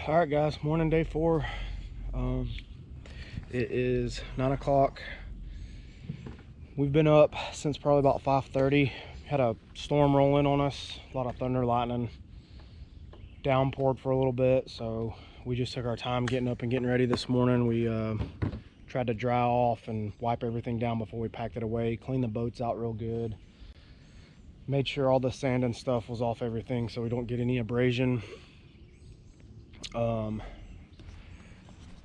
All right, guys, morning, day 4. It is 9 o'clock. We've been up since probably about 5:30. Had a storm roll in on us, a lot of thunder, lightning, downpoured for a little bit, so we just took our time getting up and getting ready this morning. We tried to dry off and wipe everything down before we packed it away, clean the boats out real good, made sure all the sand and stuff was off everything so we don't get any abrasion.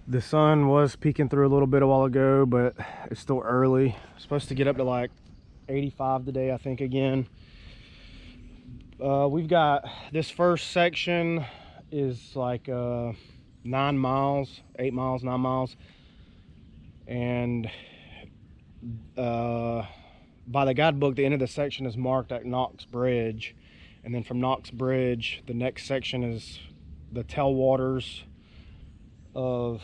The sun was peeking through a little bit a while ago, but it's still early. It's supposed to get up to like 85 today, I think, again. We've got this first section is like 9 miles, 8 miles, 9 miles. And by the guidebook, the end of the section is marked at Knox Bridge. And then from Knox Bridge, the next section is the tailwaters of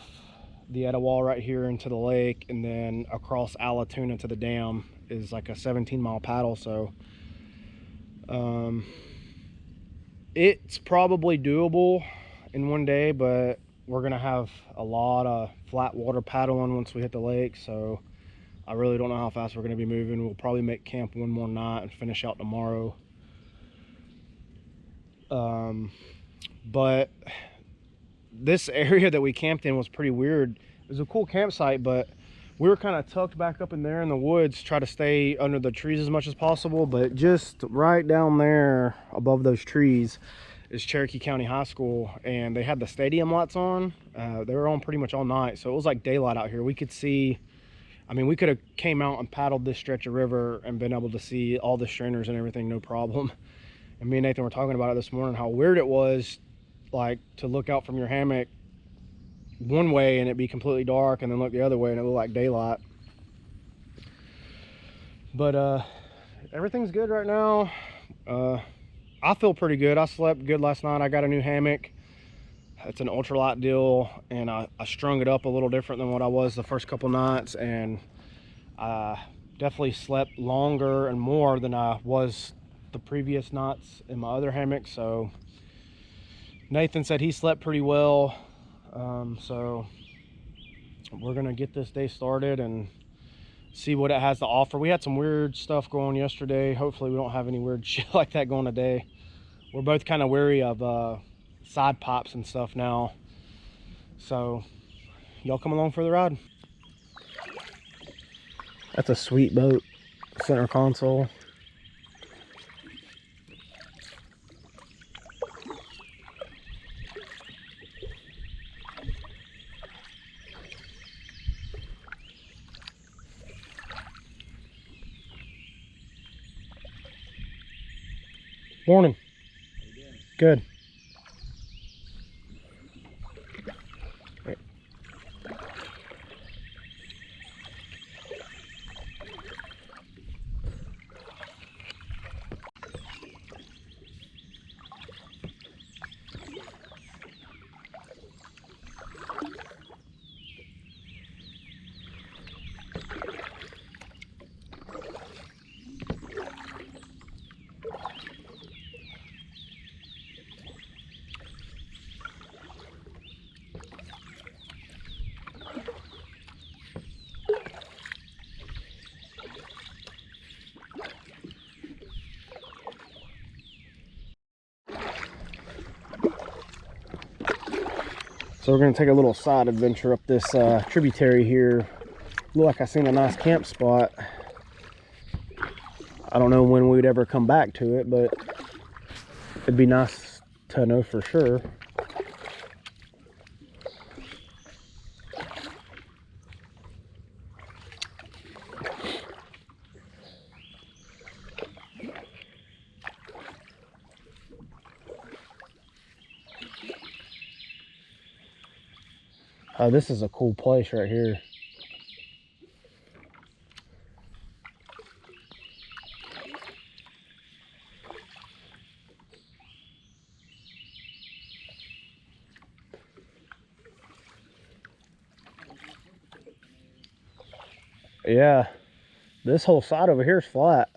the Etowah right here into the lake, and then across Allatoona to the dam is like a 17-mile paddle. So it's probably doable in one day, but we're gonna have a lot of flat water paddling once we hit the lake, so I really don't know how fast we're gonna be moving. We'll probably make camp one more night and finish out tomorrow. But this area that we camped in was pretty weird. It was a cool campsite, but we were kind of tucked back up in there in the woods, try to stay under the trees as much as possible. But just right down there above those trees is Cherokee County High School, and they had the stadium lights on. They were on pretty much all night, so it was like daylight out here. We could see, I mean, we could have came out and paddled this stretch of river and been able to see all the strainers and everything, no problem. And me and Nathan were talking about it this morning, how weird it was, like, to look out from your hammock one way and it be completely dark, and then look the other way and it looked like daylight. But everything's good right now. I feel pretty good. I slept good last night. I got a new hammock. It's an ultralight deal, and I strung it up a little different than what I was the first couple nights, and I definitely slept longer and more than I was the previous nights in my other hammock. So Nathan said he slept pretty well. So we're gonna get this day started and see what it has to offer. We had some weird stuff going yesterday. Hopefully we don't have any weird shit like that going today. We're both kind of wary of side pops and stuff now, so y'all come along for the ride. That's a sweet boat, center console. Morning. Good. So we're going to take a little side adventure up this tributary here. Look like I seen a nice camp spot. I don't know when we'd ever come back to it, but it'd be nice to know for sure. This is a cool place right here. Yeah, this whole side over here is flat.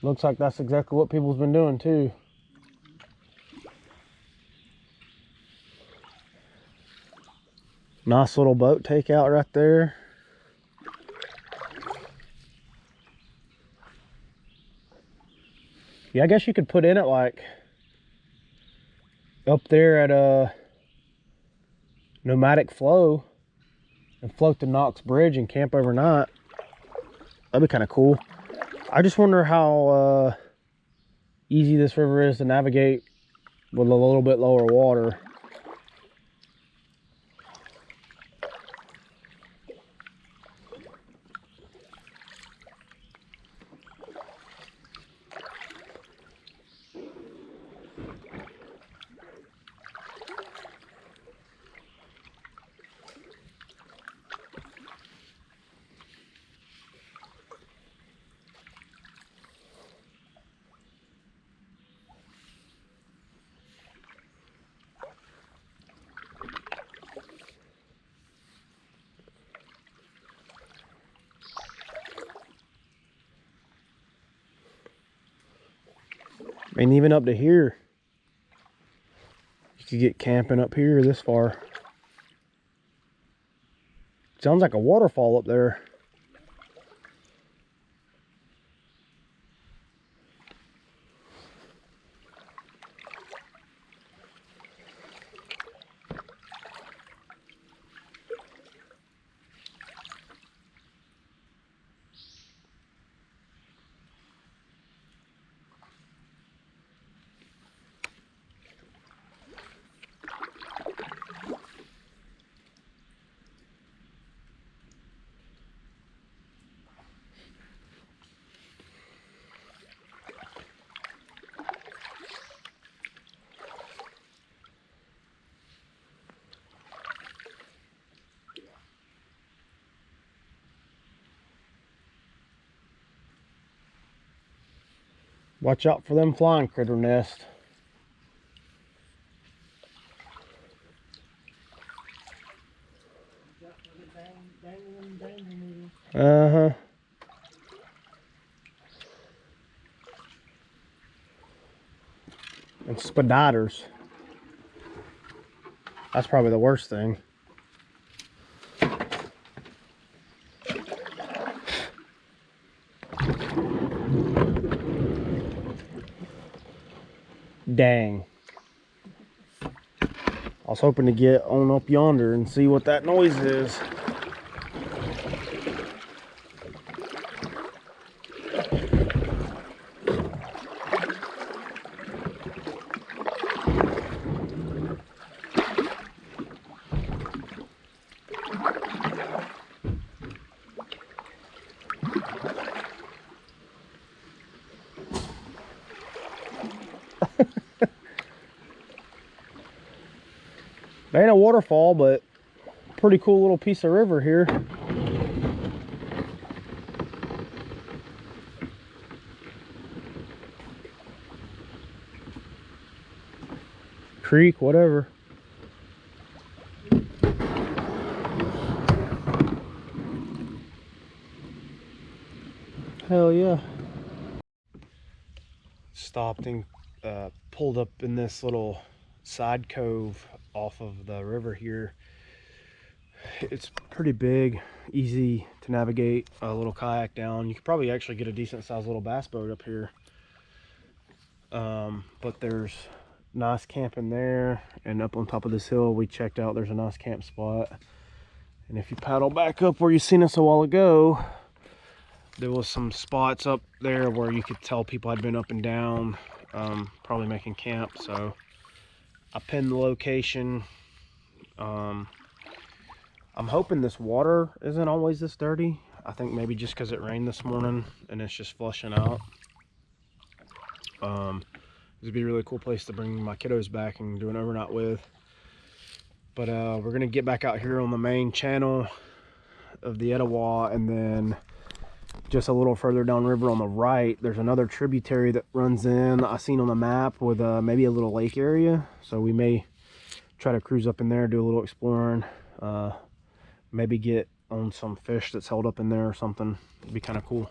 Looks like that's exactly what people's been doing too. Nice little boat takeout right there. Yeah, I guess you could put in it like up there at Nomadic Flow and float to Knox Bridge and camp overnight. That'd be kind of cool. I just wonder how easy this river is to navigate with a little bit lower water. And even up to here, you could get camping up here this far. Sounds like a waterfall up there. Watch out for them flying critter nests. Uh-huh. And spiders. That's probably the worst thing. Dang. I was hoping to get on up yonder and see what that noise is. There ain't a waterfall, but pretty cool little piece of river here. Creek, whatever. Hell yeah. Stopped and pulled up in this little side cove off of the river here. It's pretty big, easy to navigate, a little kayak down. You could probably actually get a decent sized little bass boat up here. But there's nice camping there, and up on top of this hill we checked out, there's a nice camp spot. And if you paddle back up where you seen us a while ago, there was some spots up there where you could tell people had been up and down, probably making camp. So I pinned the location. I'm hoping this water isn't always this dirty. I think maybe just because it rained this morning and it's just flushing out. This would be a really cool place to bring my kiddos back and do an overnight with. But we're gonna get back out here on the main channel of the Etowah, and then just a little further downriver on the right, there's another tributary that runs in. I seen on the map with maybe a little lake area, so we may try to cruise up in there, do a little exploring, maybe get on some fish that's held up in there or something. It'd be kind of cool.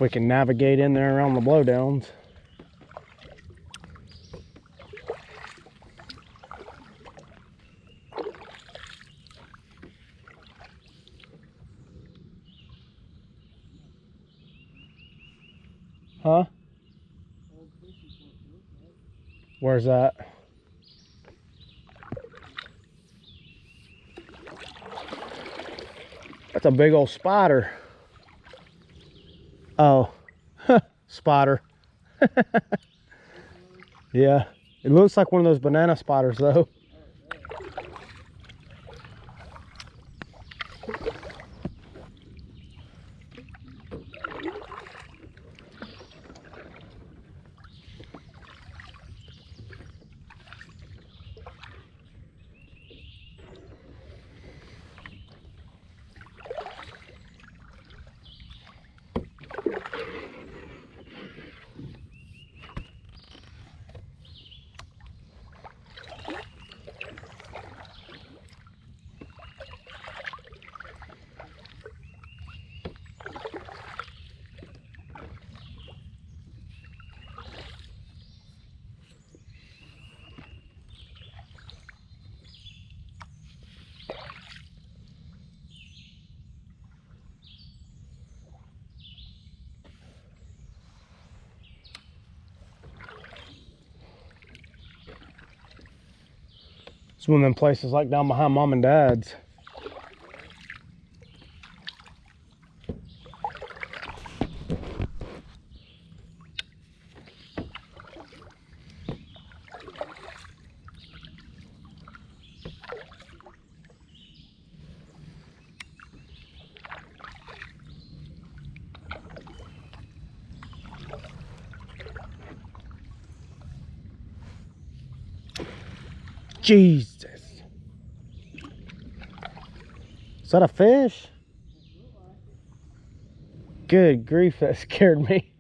we can navigate in there around the blowdowns. Huh? Where's that? That's a big old spider. Oh, spider. Yeah, it looks like one of those banana spiders though. It's one of them places like down behind Mom and Dad's. Jesus. Is that a fish? Good grief, that scared me.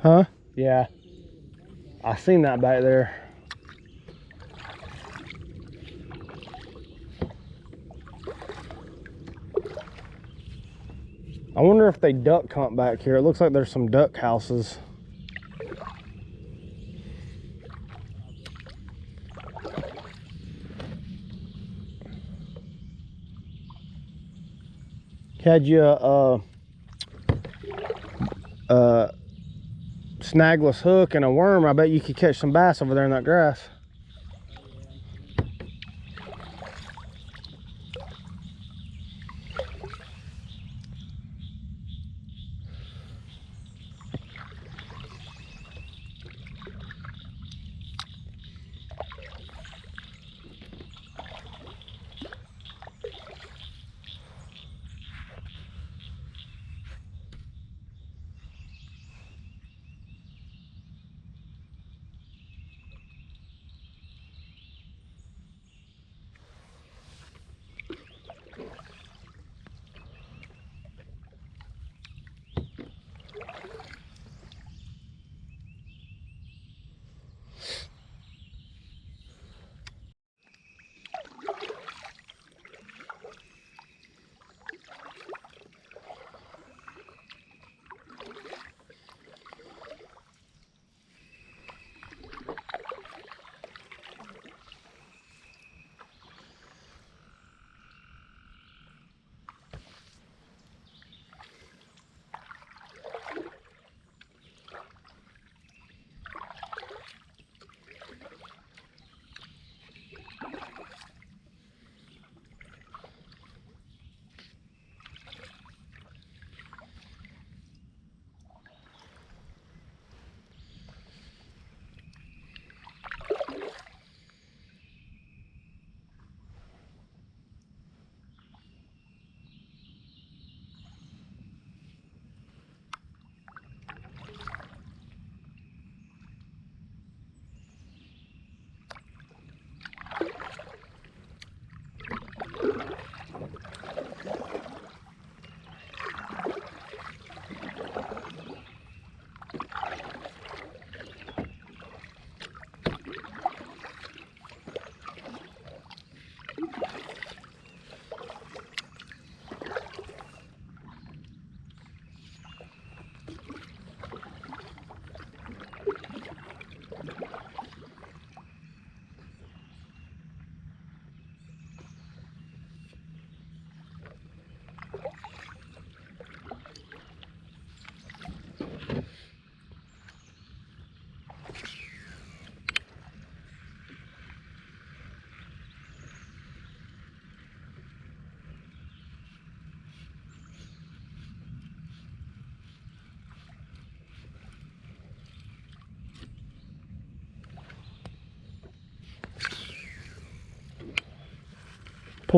Huh? Yeah. I seen that back there. I wonder if they duck hunt back here. It looks like there's some duck houses. Had you a snagless hook and a worm, I bet you could catch some bass over there in that grass.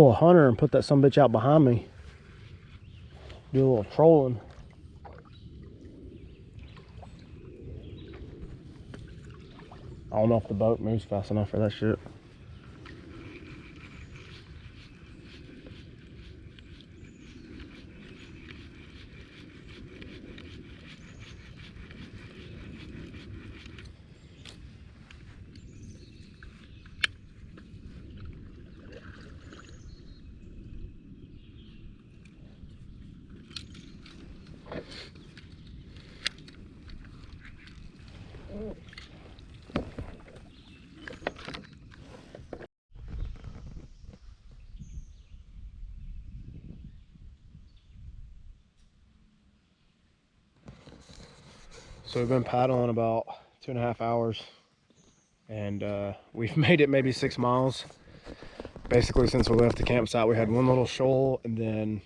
pull a hunter and put that sumbitch out behind me. Do a little trolling. I don't know if the boat moves fast enough for that shit. So we've been paddling about 2.5 hours, and we've made it maybe 6 miles. Basically, since we left the campsite, we had one little shoal, and then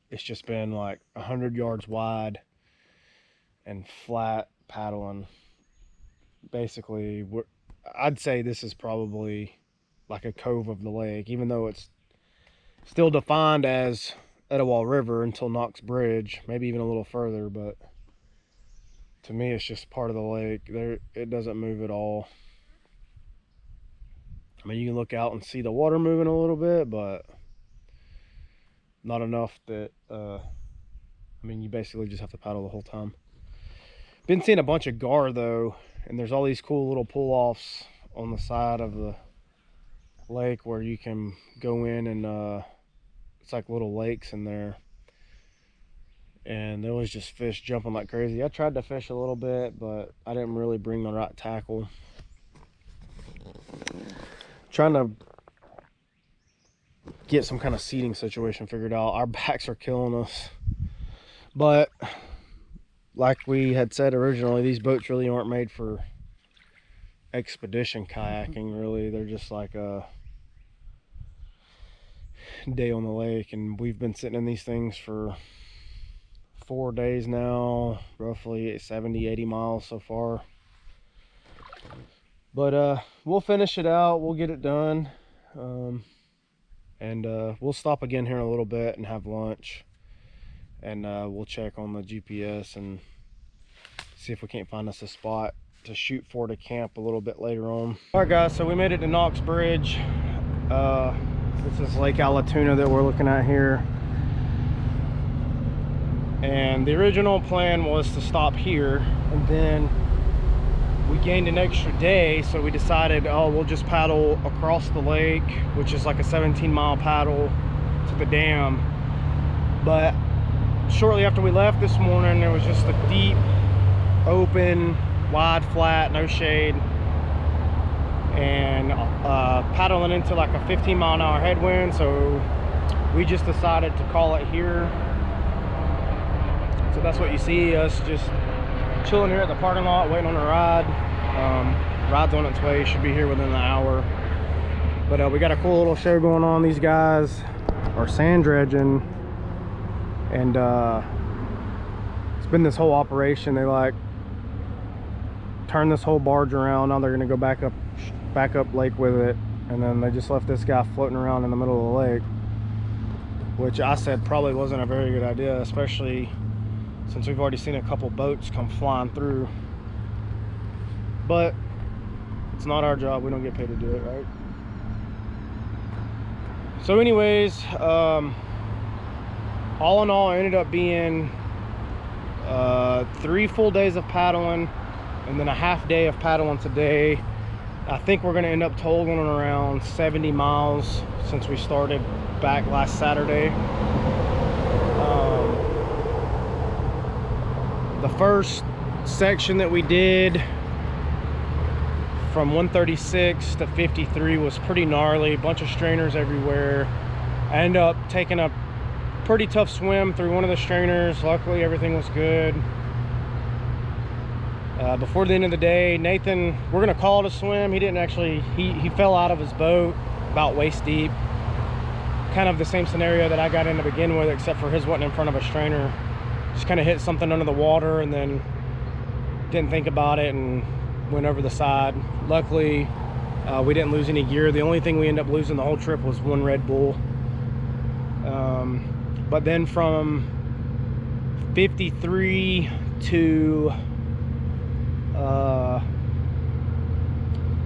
it's just been like 100 yards wide and flat paddling. Basically, I'd say this is probably like a cove of the lake, even though it's still defined as Etowah River until Knox Bridge, maybe even a little further, but to me it's just part of the lake. It doesn't move at all. I mean, you can look out and see the water moving a little bit, but not enough that I mean, you basically just have to paddle the whole time. Been seeing a bunch of gar though, and there's all these cool little pull-offs on the side of the lake where you can go in, and it's like little lakes in there, and there was just fish jumping like crazy. I tried to fish a little bit, but I didn't really bring the right tackle. Trying to get some kind of seating situation figured out. Our backs are killing us, but like we had said originally, these boats really aren't made for expedition kayaking, really. They're just like a day on the lake, and we've been sitting in these things for 4 days now, roughly 70-80 miles so far. But we'll finish it out, we'll get it done, and we'll stop again here in a little bit and have lunch, and we'll check on the GPS and see if we can't find us a spot to shoot for to camp a little bit later on. All right guys, so we made it to Knox Bridge. This is Lake Allatoona that we're looking at here, and the original plan was to stop here, and then we gained an extra day, so we decided, oh, we'll just paddle across the lake, which is like a 17-mile paddle to the dam. But shortly after we left this morning, there was just a deep, open, wide, flat, no shade, and paddling into like a 15-mile-an-hour headwind, so we just decided to call it here. So that's what you see, us just chilling here at the parking lot waiting on a ride. Ride's on its way, should be here within an hour. But we got a cool little show going on. These guys are sand dredging, and it's been this whole operation. They like turn this whole barge around. Now they're gonna go back up lake with it, and then they just left this guy floating around in the middle of the lake, which I said probably wasn't a very good idea, especially since we've already seen a couple boats come flying through. But it's not our job, we don't get paid to do it, right? So anyways, all in all, it ended up being 3 full days of paddling, and then a half day of paddling today. I think we're gonna end up totaling around 70 miles since we started back last Saturday. The first section that we did from 136 to 53 was pretty gnarly, bunch of strainers everywhere. I ended up taking a pretty tough swim through one of the strainers. Luckily everything was good. Before the end of the day, Nathan, we're gonna call it a swim. He didn't actually, he fell out of his boat about waist deep. Kind of the same scenario that I got in to begin with, except for his wasn't in front of a strainer. Just kind of hit something under the water and then didn't think about it and went over the side. Luckily, we didn't lose any gear. The only thing we ended up losing the whole trip was one Red Bull. But then from 53 to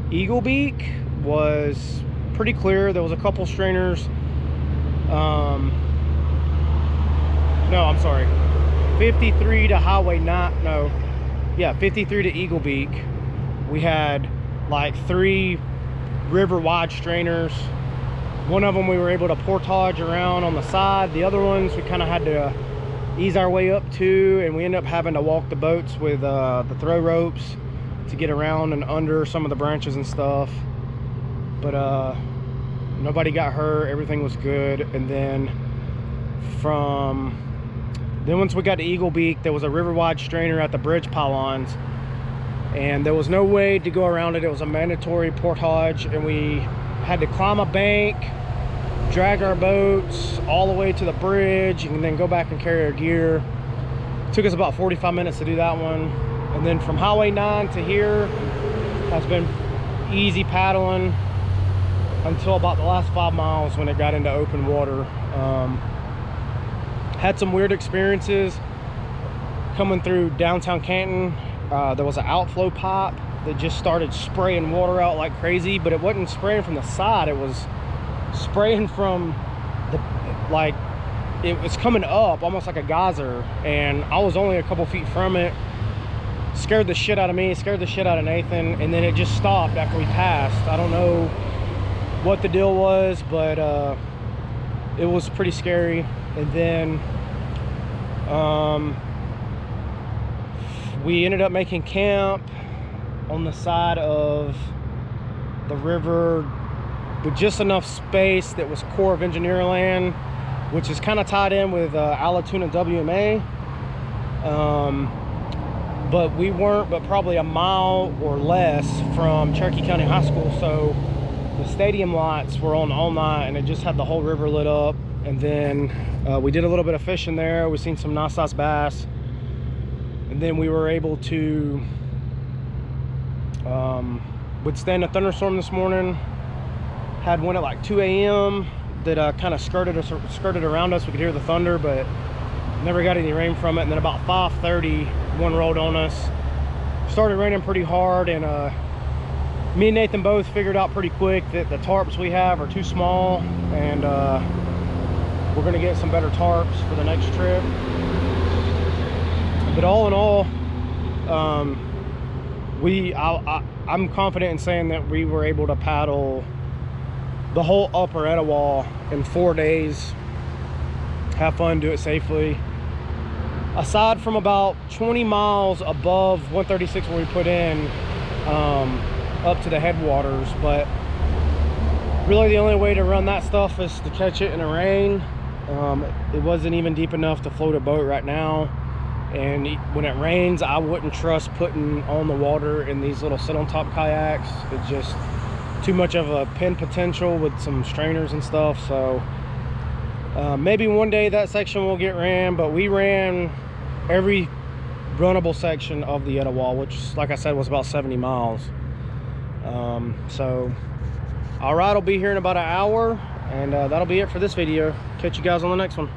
Eagle Beak was pretty clear. There was a couple strainers. No, I'm sorry. 53 to Highway 9. No, yeah, 53 to Eagle Beak. We had like 3 river-wide strainers. One of them we were able to portage around on the side. The other ones we kind of had to ease our way up to, and we ended up having to walk the boats with the throw ropes to get around and under some of the branches and stuff. But nobody got hurt. Everything was good. And then once we got to Eagle Beak, there was a river-wide strainer at the bridge pylons, and there was no way to go around it. It was a mandatory portage, and we had to climb a bank, drag our boats all the way to the bridge, and then go back and carry our gear. It took us about 45 minutes to do that one. And then from Highway 9 to here has been easy paddling until about the last 5 miles when it got into open water. Had some weird experiences coming through downtown Canton. There was an outflow pipe that just started spraying water out like crazy, but it wasn't spraying from the side. It was spraying from the, like, it was coming up almost like a geyser, and I was only a couple feet from it. Scared the shit out of me, scared the shit out of Nathan, and then it just stopped after we passed. I don't know what the deal was, but it was pretty scary. And then we ended up making camp on the side of the river with just enough space that was Corps of Engineer land, which is kind of tied in with Allatoona WMA. But we weren't but probably a mile or less from Cherokee County High School, so the stadium lights were on all night, and it just had the whole river lit up. And then we did a little bit of fishing there. We seen some nice size bass, and then we were able to withstand a thunderstorm this morning. Had one at like 2 a.m. that kind of skirted around us. We could hear the thunder, but never got any rain from it. And then about 5:30, one rolled on us. Started raining pretty hard, and me and Nathan both figured out pretty quick that the tarps we have are too small, and we're gonna get some better tarps for the next trip. But all in all, I'm confident in saying that we were able to paddle the whole upper Etowah in 4 days. Have fun, do it safely. Aside from about 20 miles above 136 where we put in, up to the headwaters, but really the only way to run that stuff is to catch it in the rain. It wasn't even deep enough to float a boat right now, and when it rains, I wouldn't trust putting on the water in these little sit on top kayaks. It's just too much of a pin potential with some strainers and stuff. So maybe one day that section will get ran, but we ran every runnable section of the Etowah, which, like I said, was about 70 miles. So our ride will be here in about an hour, and that'll be it for this video. Catch you guys on the next one.